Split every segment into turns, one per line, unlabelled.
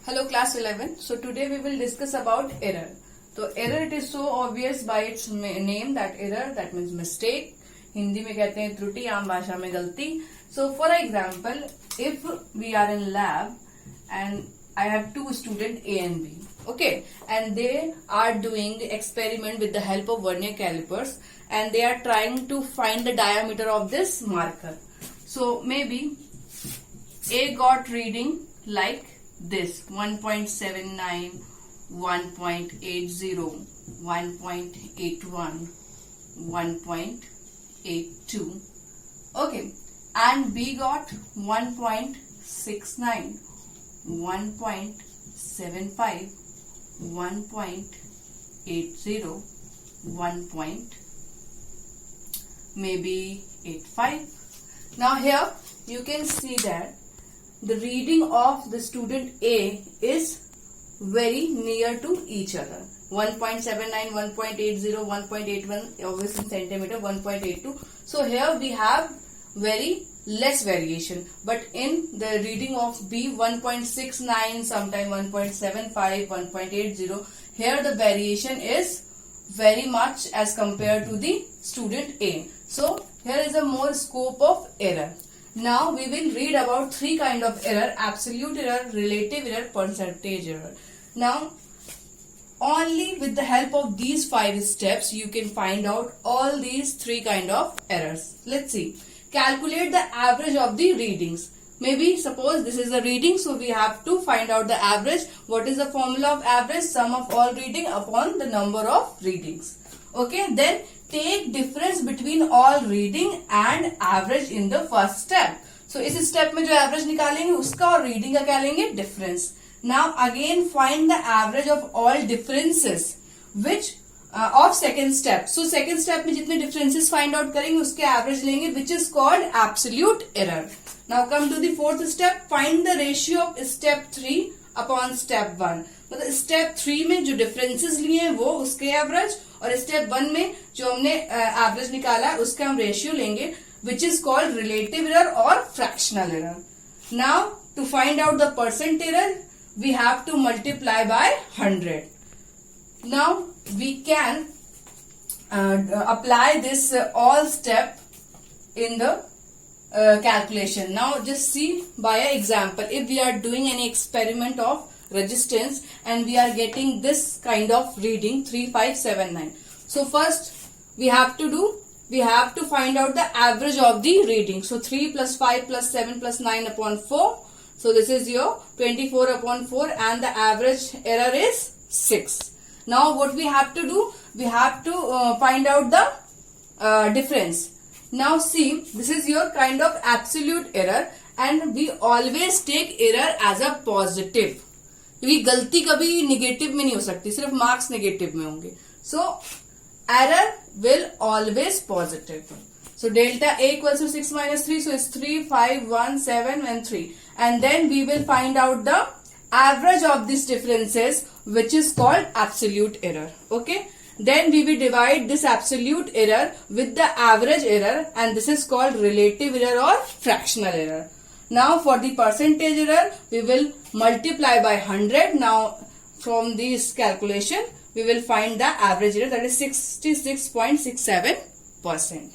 Hello class 11. So today we will discuss about error. So error, it is so obvious by its name that error, that means mistake. Hindi में कहते हैं त्रुटि, आम भाषा में गलती. So for example, if we are in lab and I have two students A and B, okay, and they are doing the experiment with the help of vernier calipers and they are trying to find the diameter of this marker. So maybe A got reading like this: 1.79, 1.80, 1.81, 1.82. Okay, and B got 1.69, 1.75, 1.80, 1.85. Now here you can see that the reading of the student A is very near to each other. 1.79, 1.80, 1.81, obviously in centimeter, 1.82. So here we have very less variation. But in the reading of B, 1.69, sometime 1.75, 1.80, here the variation is very much as compared to the student A. So here is a more scope of error. Now we will read about three kind of error: absolute error, relative error, percentage error. Now only with the help of these 5 steps you can find out all these three kind of errors. Let's see. Calculate the average of the readings. Maybe suppose this is a reading, so we have to find out the average. What is the formula of average? Sum of all reading upon the number of readings. Okay, then take difference between all reading and average in the first step. So इस step में जो average निकालेंगे उसका और reading का क्या लेंगे? Difference. Now again find the average of all differences which of second step. So second step में जितने differences find out करेंगे उसके average लेंगे, which is called absolute error. Now come to the fourth step. Find the ratio of step 3 upon step 1. मतलब step 3 में जो differences लिए हैं वो उसके average, और step 1 में जो हमने average निकाला है उसका हम ratio लेंगे, which is called relative error or fractional error. Now to find out the percent error, we have to multiply by 100. Now we can apply this all step in the calculation. Now just see by an example. If we are doing any experiment of resistance and we are getting this kind of reading 3579. So first we have to find out the average of the reading. So 3 plus 5 plus 7 plus 9 upon 4. So this is your 24 upon 4 and the average error is 6. Now what we have to do? We have to find out the difference. Now see, this is your kind of absolute error and we always take error as a positive. क्योंकि गलती कभी negative में नहीं हो सकती, सिर्फ marks negative में होंगे. So error will always positive. So delta A equals to 6 minus 3. So it's 3, 5, 1, 7 and 3. And then we will find out the average of these differences, which is called absolute error. Okay. Then we will divide this absolute error with the average error and this is called relative error or fractional error. Now for the percentage error, we will multiply by 100. Now from this calculation, we will find the average error, that is 66.67%.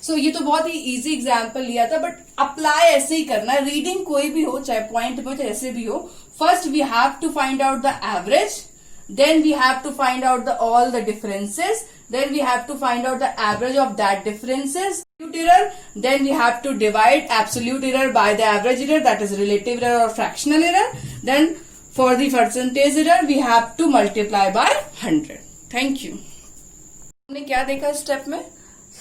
So ये तो बहुत ही easy example लिया था, but apply ऐसे ही करना है. Reading कोई भी हो, चाहे point में हो चाहे ऐसे भी हो. First we have to find out the average. Then we have to find out all the differences. Then we have to find out the average of that differences. Error. Then we have to divide absolute error by the average error, that is relative error or fractional error. Then for the percentage error, we have to multiply by 100. Thank you. हमने क्या देखा step में?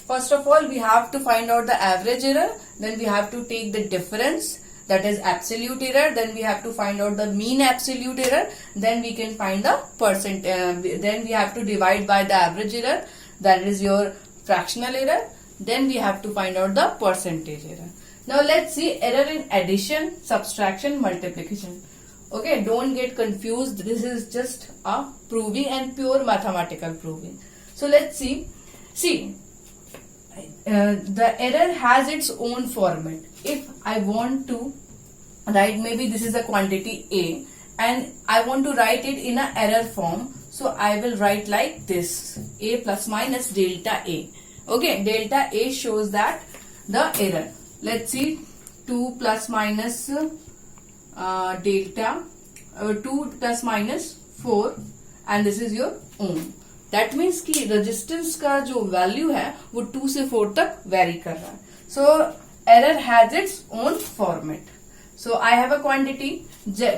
First of all, we have to find out the average error. Then we have to take the difference, that is absolute error. Then we have to find out the mean absolute error. Then we can find the percent. Then we have to divide by the average error, that is your fractional error. Then we have to find out the percentage error. Now let's see error in addition, subtraction, multiplication. Okay, don't get confused. This is just a proving and pure mathematical proving. So let's see. See, the error has its own format. If I want to write, maybe this is a quantity A and I want to write it in an error form. So I will write like this, a plus minus delta a. Okay, delta a shows that the error. Let's see, 2 plus minus delta 2 plus minus 4 and this is your ohm. That means कि resistance का जो value है वो 2 से 4 तक vary कर रहा है. So error has its own format. So I have a quantity z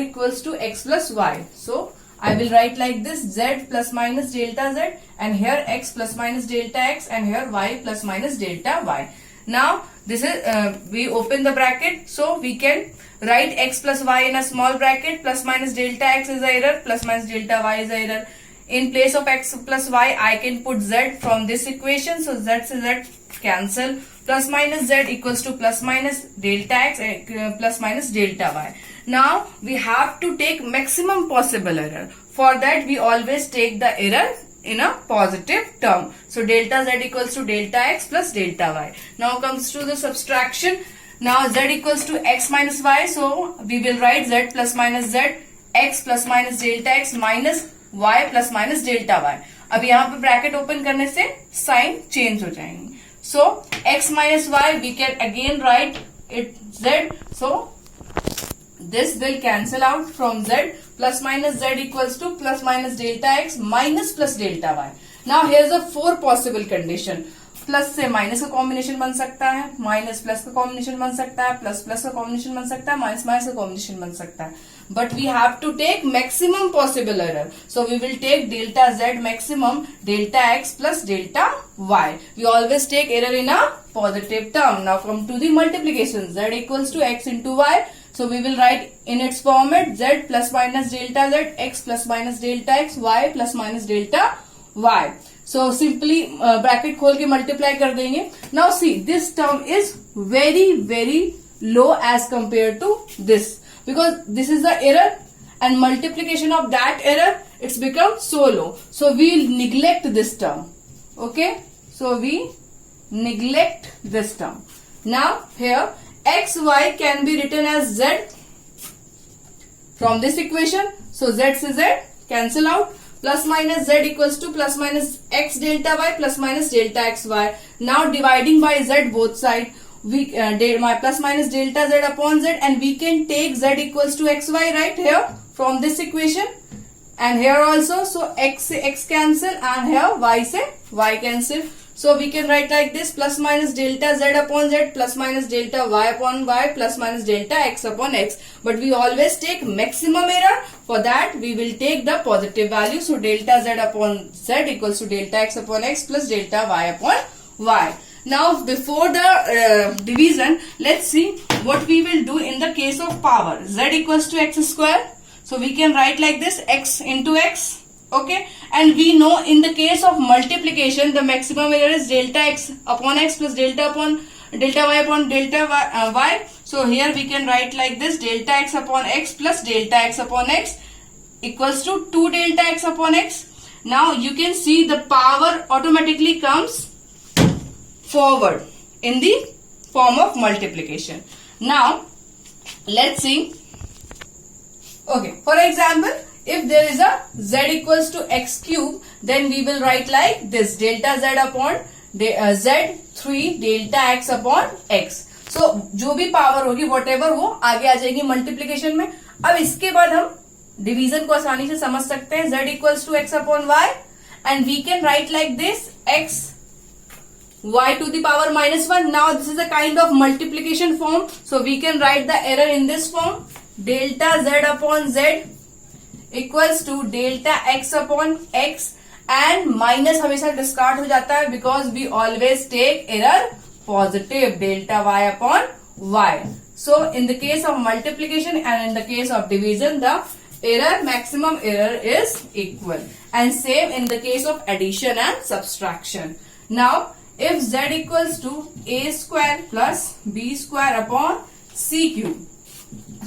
equals to x plus y. So I will write like this, z plus minus delta z, and here x plus minus delta x, and here y plus minus delta y. Now this is we open the bracket, so we can write x plus y in a small bracket. Plus minus delta x is a error, plus minus delta y is a error. In place of x plus y, I can put z from this equation. So z to z cancel. Plus minus z equals to plus minus delta x plus minus delta y. Now we have to take maximum possible error. For that we always take the error in a positive term. So delta z equals to delta x plus delta y. Now comes to the subtraction. Now z equals to x minus y. So we will write z plus minus z, x plus minus delta x minus y plus minus delta y. अब यहाँ पे bracket open करने से sign change हो जाएंगे. So x minus y we can again write it z. So this will cancel out from z. Plus minus z equals to plus minus delta x minus plus delta y. Now here is a 4 possible condition. Plus से minus का combination बन सकता है, minus plus का combination बन सकता है, plus plus का कॉम्बिनेशन बन सकता है, माइनस माइनस का कॉम्बिनेशन बन सकता है. But we have to take maximum possible error. So we will take delta z maximum, delta x plus delta y. We always take error in a positive term. Now come to the multiplication. Z equals to x into y. So we will write in its format z plus minus delta z, x plus minus delta x, y plus minus delta y. So simply bracket खोल के multiply कर देंगे. Now see, this term is very low as compared to this, because this is the error and multiplication of that error, it's become so low. So we neglect this term. Okay, so we neglect this term. Now here x y can be written as z from this equation. So z से z cancel out. Plus minus z equals to plus minus x delta y plus minus delta x y. Now dividing by z both side, we plus minus delta z upon z, and we can take z equals to x y right here from this equation, and here also. So x से x cancel and here y से y cancel. So we can write like this, plus minus delta z upon z plus minus delta y upon y plus minus delta x upon x. But we always take maximum error. For that we will take the positive value. So delta z upon z equals to delta x upon x plus delta y upon y. Now before the division, let's see what we will do in the case of power. Z equals to x square. So we can write like this, x into x. Okay, and we know in the case of multiplication the maximum error is delta x upon x plus delta y upon delta y. So here we can write like this, delta x upon x plus delta x upon x equals to 2 delta x upon x. Now you can see the power automatically comes forward in the form of multiplication. Now let's see. Okay, for example, if there is a z equals to x cube, then we will write like this, delta z upon z 3 delta x upon x. So जो भी power होगी whatever वो आगे आ जाएगी multiplication में. अब इसके बाद हम डिवीजन को आसानी से समझ सकते हैं. z equals to x upon y, and we can write like this, x y to the power minus 1. Now this is a kind of multiplication form, so we can write the error in this form, delta z upon z equals to delta x upon x, and minus हमेशा discard हो जाता है because we always take error positive, delta y upon y. So in the case of multiplication and in the case of division, the error, maximum error is equal, and same in the case of addition and subtraction. Now if z equals to a square plus b square upon c cube,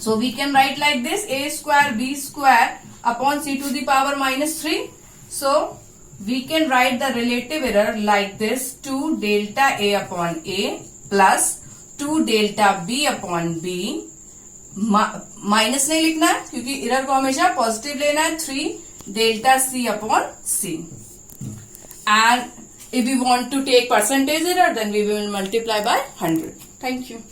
so we can write like this, a square b square upon c to the power minus 3. So we can write the relative error like this, 2 delta a upon a plus 2 delta b upon b minus नहीं लिखना है क्योंकि error को हमेशा positive लेना है. 3 delta C upon C. And if we want to take percentage error, then we will multiply by 100. Thank you.